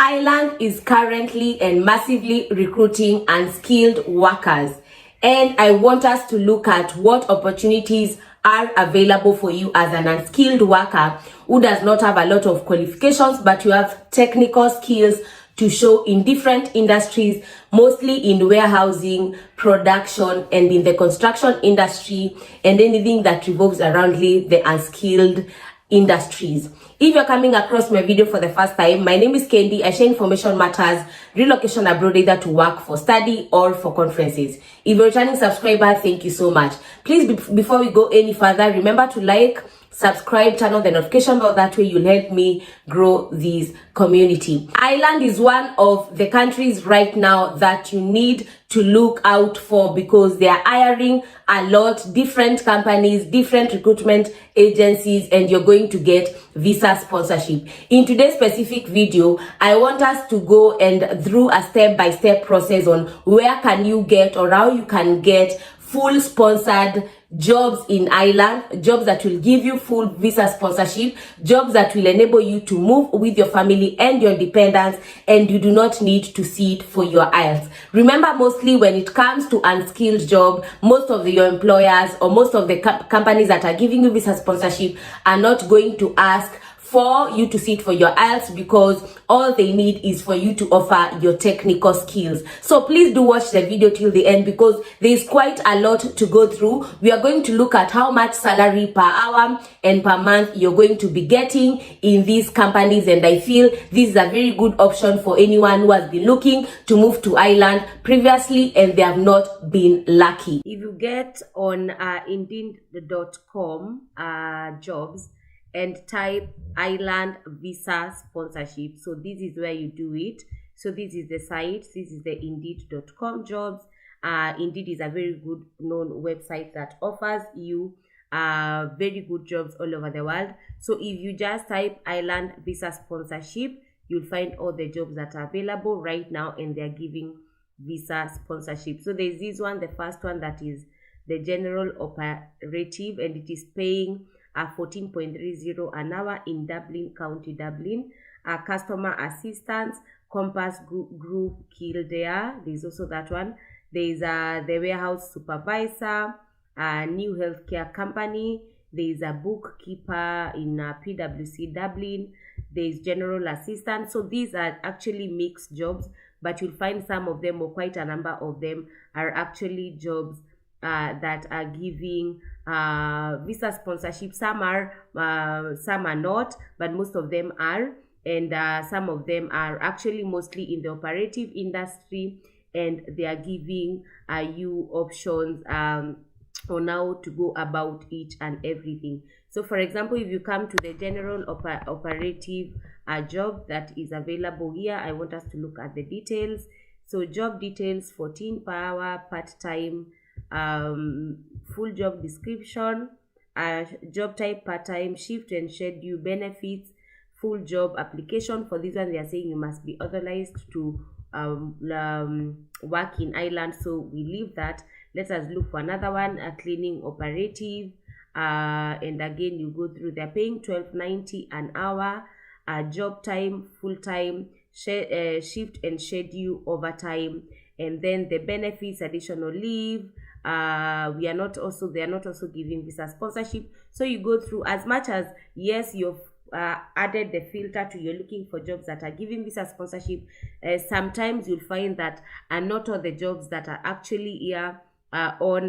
Ireland is currently and massively recruiting unskilled workers, and I want us to look at what opportunities are available for you as an unskilled worker who does not have a lot of qualifications, but you have technical skills to show in different industries, mostly in warehousing, production, and in the construction industry, and anything that revolves around the unskilled industries. If you're coming across my video for the first time, my name is Kendi. I share information matters, relocation abroad, either to work, for study, or for conferences. If you're a returning subscriber, thank you so much. Please, before we go any further, remember to like, subscribe, turn on the notification bell. That way you'll help me grow this community. Ireland is one of the countries right now that you need to look out for, because they are hiring a lot, different companies, different recruitment agencies, and you're going to get visa sponsorship. In today's specific video, I want us to go and through a step-by-step process on where can you get, or how you can get full sponsored jobs in Ireland, jobs that will give you full visa sponsorship, jobs that will enable you to move with your family and your dependents, and you do not need to sit for your IELTS. Remember, mostly when it comes to unskilled job, most of your employers or most of the companies that are giving you visa sponsorship are not going to ask for you to sit for your IELTS, because all they need is for you to offer your technical skills. So please do watch the video till the end, because there is quite a lot to go through. We are going to look at how much salary per hour and per month you're going to be getting in these companies, and I feel this is a very good option for anyone who has been looking to move to Ireland previously and they have not been lucky. If you get on indeed.com jobs and type Ireland visa sponsorship, so this is where you do it. So this is the site, this is the indeed.com jobs. Indeed is a very good known website that offers you very good jobs all over the world. So if you just type Ireland visa sponsorship, you'll find all the jobs that are available right now, and they're giving visa sponsorship. So there's this one, the first one, that is the general operative, and it is paying 14.30 an hour in Dublin, County Dublin. Customer assistance, Compass Group, Kildare. There's also that one. There's the warehouse supervisor, new healthcare company. There's a bookkeeper in PwC Dublin. There's general assistant. So these are actually mixed jobs, but you'll find some of them, or quite a number of them, are actually jobs that are giving visa sponsorship. Some are not, but most of them are, and some of them are actually mostly in the operative industry, and they are giving you options on how to go about each and everything. So for example, if you come to the general operative job that is available here, I want us to look at the details. So job details: 14 per hour, part-time, full job description, job type part-time, shift and schedule, benefits, full job application. For this one, they are saying you must be authorized to work in Ireland, so we leave that. Let us look for another one, a cleaning operative, and again you go through. They're paying $12.90 an hour, job time full-time, shift and schedule overtime, and then the benefits: additional leave. They are not also giving visa sponsorship. So you go through, as much as yes, you've added the filter to you're looking for jobs that are giving visa sponsorship, sometimes you'll find that not all the jobs that are actually here on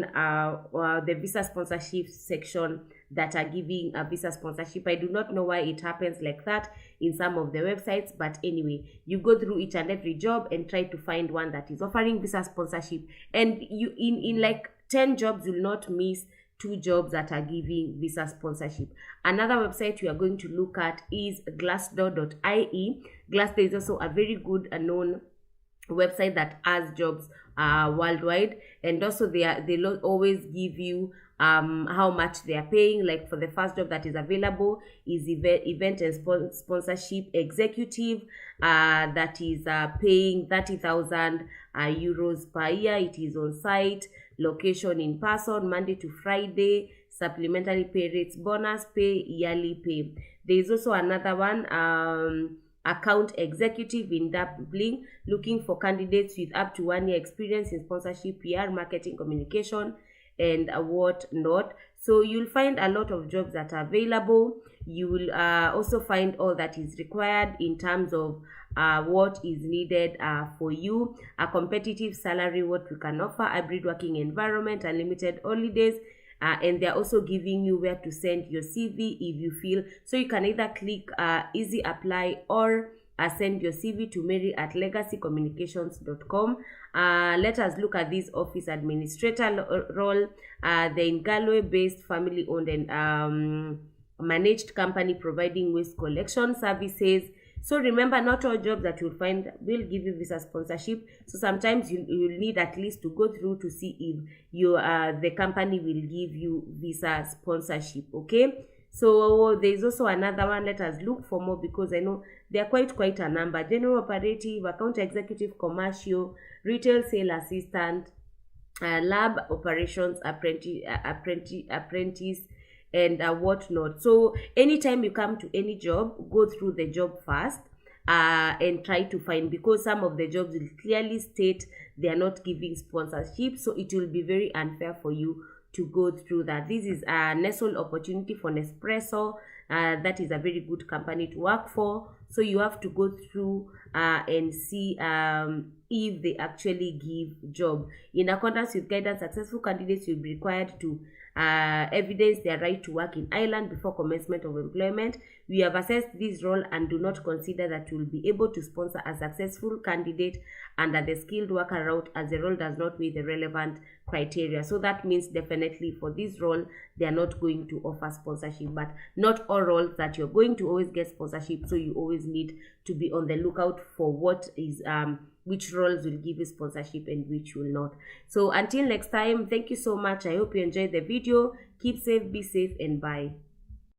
the visa sponsorship section that are giving a visa sponsorship. I do not know why it happens like that in some of the websites, but anyway, you go through each and every job and try to find one that is offering visa sponsorship, and you in like 10 jobs you'll not miss 2 jobs that are giving visa sponsorship. Another website we are going to look at is glassdoor.ie. Glassdoor is also a very good and known website that has jobs worldwide, and also they always give you how much they are paying. Like for the first job that is available is event and sponsorship executive, that is paying 30,000 euros per year. It is on site, location in person, Monday to Friday, supplementary pay rates, bonus pay, yearly pay. There is also another one, account executive in Dublin, looking for candidates with up to 1 year experience in sponsorship, PR, marketing, communication, and what not. So you'll find a lot of jobs that are available. You will also find all that is required in terms of what is needed for you, a competitive salary, what we can offer, hybrid working environment, unlimited holidays, and they're also giving you where to send your CV if you feel. So you can either click easy apply or send your CV to mary@legacycommunications.com. Let us look at this office administrator role. They're in Galway based, family owned and managed company providing waste collection services. So remember, not all jobs that you'll find will give you visa sponsorship. So sometimes you'll need at least to go through to see if the company will give you visa sponsorship. Okay. So there's also another one. Let us look for more because I know there are quite a number. General operative, account executive, commercial, retail sale assistant, lab operations apprentice, and whatnot. So anytime you come to any job, go through the job first and try to find, because some of the jobs will clearly state they are not giving sponsorship, so it will be very unfair for you to go through that. This is a Nestle opportunity for Nespresso. That is a very good company to work for. So you have to go through and see if they actually give job. In accordance with guidance, successful candidates will be required to evidence their right to work in Ireland before commencement of employment. We have assessed this role and do not consider that we will be able to sponsor a successful candidate under the skilled worker route, as the role does not meet the relevant criteria. So that means definitely for this role they are not going to offer sponsorship. But not all roles that you're going to always get sponsorship, so you always need to be on the lookout for what is which roles will give you sponsorship and which will not. So until next time, thank you so much. I hope you enjoyed the video. Keep safe, be safe, and bye.